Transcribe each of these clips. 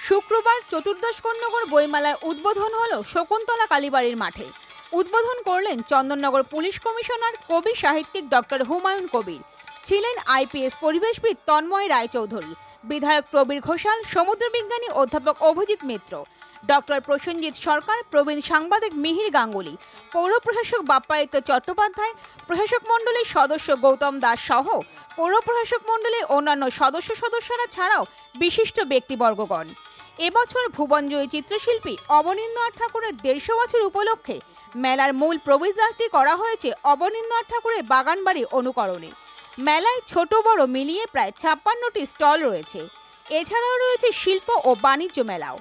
শুক্রবার চতুর্দশ কন্যগর বইমেলার উদ্বোধন হলো শকুন্তলা কালীবাড়ির মাঠে। উদ্বোধন করলেন চন্দননগর পুলিশ কমিশনার কবি সাহিত্যিক ডক্টর হুমায়ুন কবির। ছিলেন আইপিএস পরিবেশবিদ তন্ময় রায়চৌধুরী, বিধায়ক প্রবীর ঘোষাল, সমুদ্রবিজ্ঞানী অধ্যাপক অভিজিৎ মিত্র, ডক্টর প্রসেনজিৎ সরকার, প্রবীণ সাংবাদিক মিহির গাঙ্গুলি, পৌর প্রশাসক বাপ্পাদিত্য চট্টোপাধ্যায়, প্রশাসক মণ্ডলীর সদস্য গৌতম দাস সহ পৌর প্রশাসক মণ্ডলীর অন্যান্য সদস্যরা ছাড়াও বিশিষ্ট ব্যক্তিবর্গগণ। এবছর ভুবনজয়ী চিত্রশিল্পী অবনীন্দ্রনাথ ঠাকুরের 150 বছর উপলক্ষে মেলার মূল প্রবেশদ্বারটি করা হয়েছে অবনীন্দ্রনাথ ঠাকুরের বাগানবাড়ি অনুকরণে। মেলায় ছোট বড় মিলিয়ে প্রায় 56টি স্টল রয়েছে। এছাড়াও রয়েছে শিল্প ও বাণিজ্য মেলাও।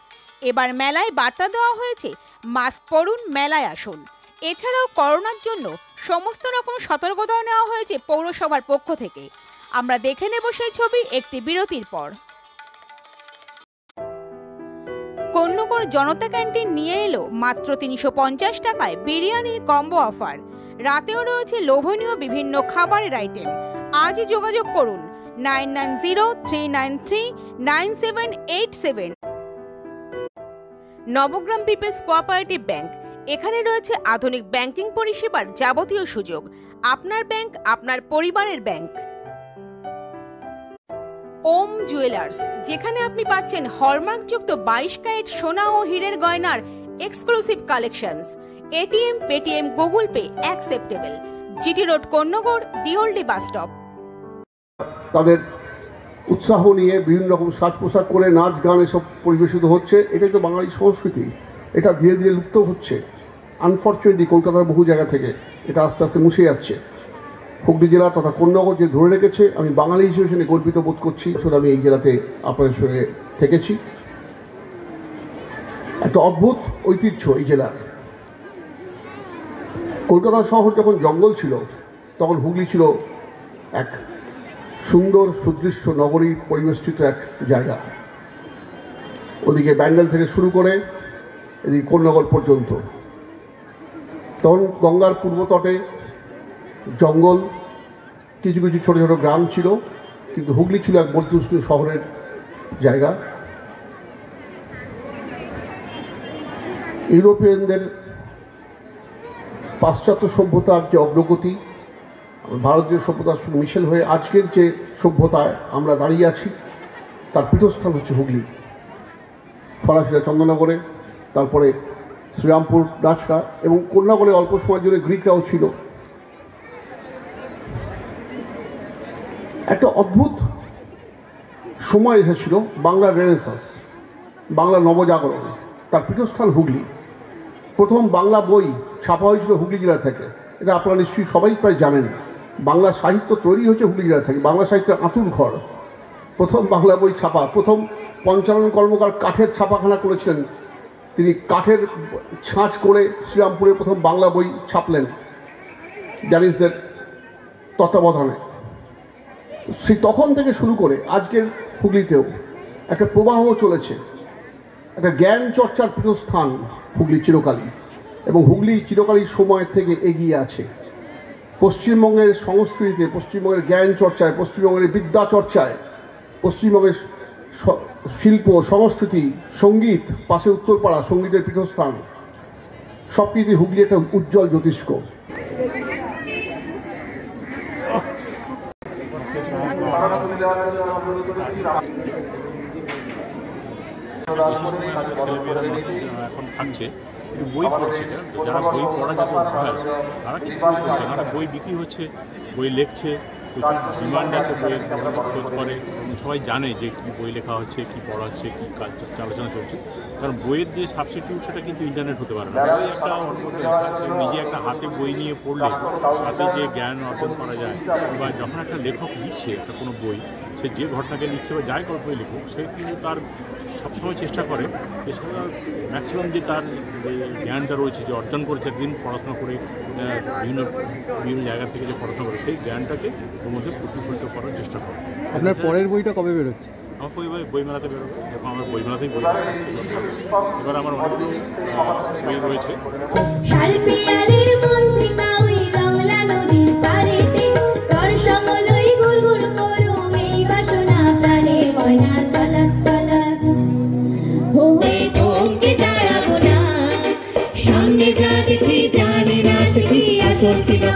এবার মেলায় বার্তা দেওয়া হয়েছে মাস্ক পরুন, মেলায় আসুন। এছাড়াও করোনার জন্য সমস্ত রকম সতর্কতা নেওয়া হয়েছে পৌরসভার পক্ষ থেকে। আমরা দেখে নেব সেই ছবি একটি বিরতির পর। কন্যগর জনতা ক্যান্টিন নিয়ে এলো মাত্র 350 টাকায় বিরিয়ানির কম্বো অফার। রাতেও রয়েছে লোভনীয় বিভিন্ন খাবারের আইটেম। আজই যোগাযোগ করুন 9903939787। নবগ্রাম পিপলস কোঅপারেটিভ ব্যাংক, এখানে রয়েছে আধুনিক ব্যাংকিং পরিষেবার যাবতীয় সুযোগ। আপনার ব্যাংক, আপনার পরিবারের ব্যাংক। ওম জুয়েলার্স, যেখানে আপনি পাচ্ছেন হলমার্কযুক্ত 22 ক্যারেট সোনা ও হীরের গয়নার exclusive collections. ATM, Paytm, Google Pay acceptable. GT road, Konnagar, দিওলডি বাস স্টপ। তাদের উৎসাহ নিয়ে বিভিন্ন রকম সাজ পোশাক করে নাচ গান এসব পরিবেশিত হচ্ছে। এটাই তো বাঙালি সংস্কৃতি। এটা ধীরে ধীরে লুপ্ত হচ্ছে। আনফর্চুনেটলি কলকাতার বহু জায়গা থেকে এটা আস্তে আস্তে মুছে যাচ্ছে। হুগলি জেলা তথা কন্যগর যে ধরে রেখেছে, আমি বাঙালি হিসেবে সেখানে গর্বিত বোধ করছি। আসলে আমি এই জেলাতে আপনাদের সঙ্গে থেকেছি। একটা অদ্ভুত ঐতিহ্য এই জেলার। কলকাতা শহর যখন জঙ্গল ছিল, তখন হুগলি ছিল এক সুন্দর সুদৃশ্য নগরী পরিবেষ্টিত এক জায়গা। ওদিকে ব্যান্ডেল থেকে শুরু করে এদিকে কন্যগর পর্যন্ত। তখন গঙ্গার পূর্ব তটে জঙ্গল, কিছু কিছু ছোট ছোট গ্রাম ছিল, কিন্তু হুগলি ছিল এক বর্ধিষ্ণু শহরের জায়গা। ইউরোপিয়ানদের পাশ্চাত্য সভ্যতার যে অগ্রগতি, ভারতীয় সভ্যতার সঙ্গে মিশেল হয়ে আজকের যে সভ্যতায় আমরা দাঁড়িয়ে আছি, তার পীঠস্থান হচ্ছে হুগলি। ফরাসিরা চন্দননগরে, তারপরে শ্রীরামপুর, রাজকা এবং কন্যাগরে অল্প সময়ের জন্য গ্রিকরাও ছিল। একটা অদ্ভুত সময় এসেছিল বাংলার রেনেসাঁস, বাংলার নবজাগরণ। তার পীঠস্থান হুগলি। প্রথম বাংলা বই ছাপা হয়েছিল হুগলি জেলা থেকে। এটা আপনারা নিশ্চয়ই সবাই প্রায় জানেন। বাংলা সাহিত্য তৈরি হয়েছে হুগলি জেলা থেকে। বাংলা সাহিত্যের আঁতুর ঘর। প্রথম বাংলা বই ছাপা, প্রথম পঞ্চানন কর্মকার কাঠের ছাপাখানা করেছিলেন। তিনি কাঠের ছাঁচ করে শ্রীরামপুরে প্রথম বাংলা বই ছাপলেন জানিসদের তত্ত্বাবধানে। সেই তখন থেকে শুরু করে আজকের হুগলিতেও একটা প্রবাহ চলেছে। একটা জ্ঞান চর্চার পীঠস্থান হুগলি চিরকালই, এবং হুগলি চিরকালই সময় থেকে এগিয়ে আছে। পশ্চিমবঙ্গের সংস্কৃতিতে, পশ্চিমবঙ্গের জ্ঞান চর্চায়, পশ্চিমবঙ্গের বিদ্যা চর্চায়, পশ্চিমবঙ্গের শিল্প, সংস্কৃতি, সঙ্গীত, পাশে উত্তরপাড়া সঙ্গীতের পীঠস্থান, সব কিছু হুগলি একটা উজ্জ্বল জ্যোতিষ্ক। এখন থাকছে বই পড়ছে, যারা বই পড়া যেত অভ্যাস, তারা কিন্তু বই পড়ছে, যারা বই বিক্রি হচ্ছে, বই লেখছে, প্রচুর ডিমান্ড আছে বইয়ের, খোঁজ করে, সবাই জানে যে কী বই লেখা হচ্ছে, কী পড়া হচ্ছে, কী কাজ আলোচনা চলছে। কারণ বইয়ের যে সাবস্টিটিউট সেটা কিন্তু ইন্টারনেট হতে পারে না। বই একটা নিজে একটা হাতে বই নিয়ে পড়লে তাতে যে জ্ঞান অর্জন করা যায়, বা যখন একটা লেখক লিখছে একটা কোনো বই, সে যে ঘটনাকে লিখছে বা যাই গল্পই লিখুক, সে কিন্তু তার সবসময় চেষ্টা করে যে ম্যাক্সিমাম যে তার যে জ্ঞানটা রয়েছে, যে অর্জন করেছে একদিন পড়াশোনা করে, বিভিন্ন জায়গা থেকে যে পড়াশোনা করে, সেই জ্ঞানটাকে ওর মধ্যে প্রতিফলিত করার চেষ্টা করে। আপনার পরের বইটা কবে বেরোচ্ছে? আমার বইমেলাতে বেরোবে, যখন আমার বইমেলাতেই বই। এবার আমার অনেকগুলো বই রয়েছে।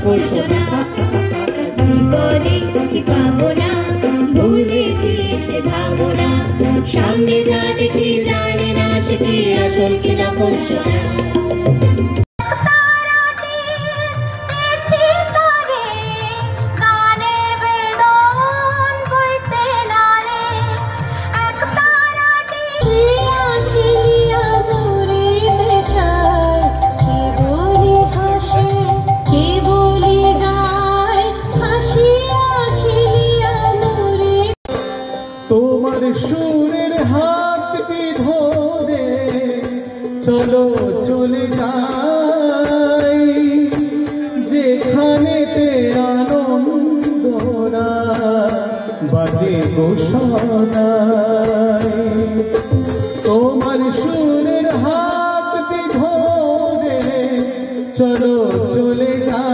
কাপড় সোনা বিপদে কি পাবো না ভুলেছি সে ভাবনা সামনে যা দেখি জানে না সে কি আসল কি নকল সোনা তোমার সুরের হাতটি ধরে চলো চলে যাই যেখানেতে আনন্দ না বাজে গোসানাই তোমার সুরের হাতটি ধরে চলো চলে যাই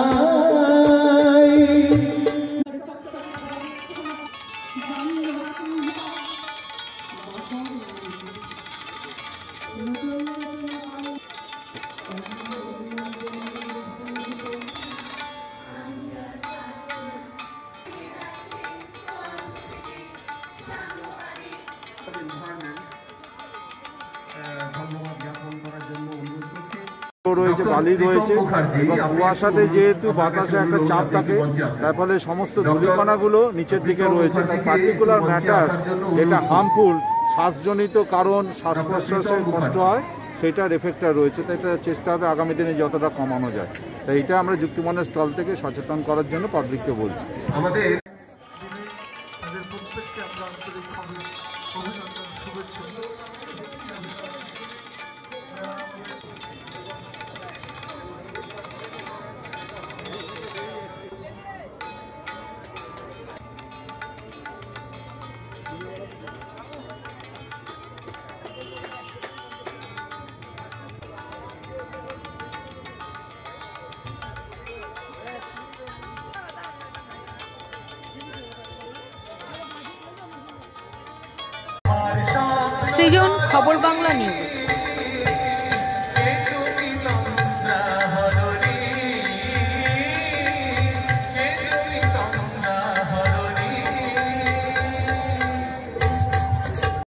রয়েছে বালি রয়েছে এবং কুয়াশাতে যেহেতু বাতাসে একটা চাপ থাকে তার ফলে সমস্ত ধূলিকণাগুলো নিচের দিকে রয়েছে তার পার্টিকুলার ম্যাটার যেটা হার্মফুল শ্বাসজনিত কারণ শ্বাস প্রশ্বাসের কষ্ট হয় সেইটার এফেক্টটা রয়েছে তাই এটা চেষ্টা হবে আগামী দিনে যতটা কমানো যায় তাই এটা আমরা যুক্তিমানের স্থল থেকে সচেতন করার জন্য পাবলিককে বলছি। সৃজন, খবর বাংলা নিউজ।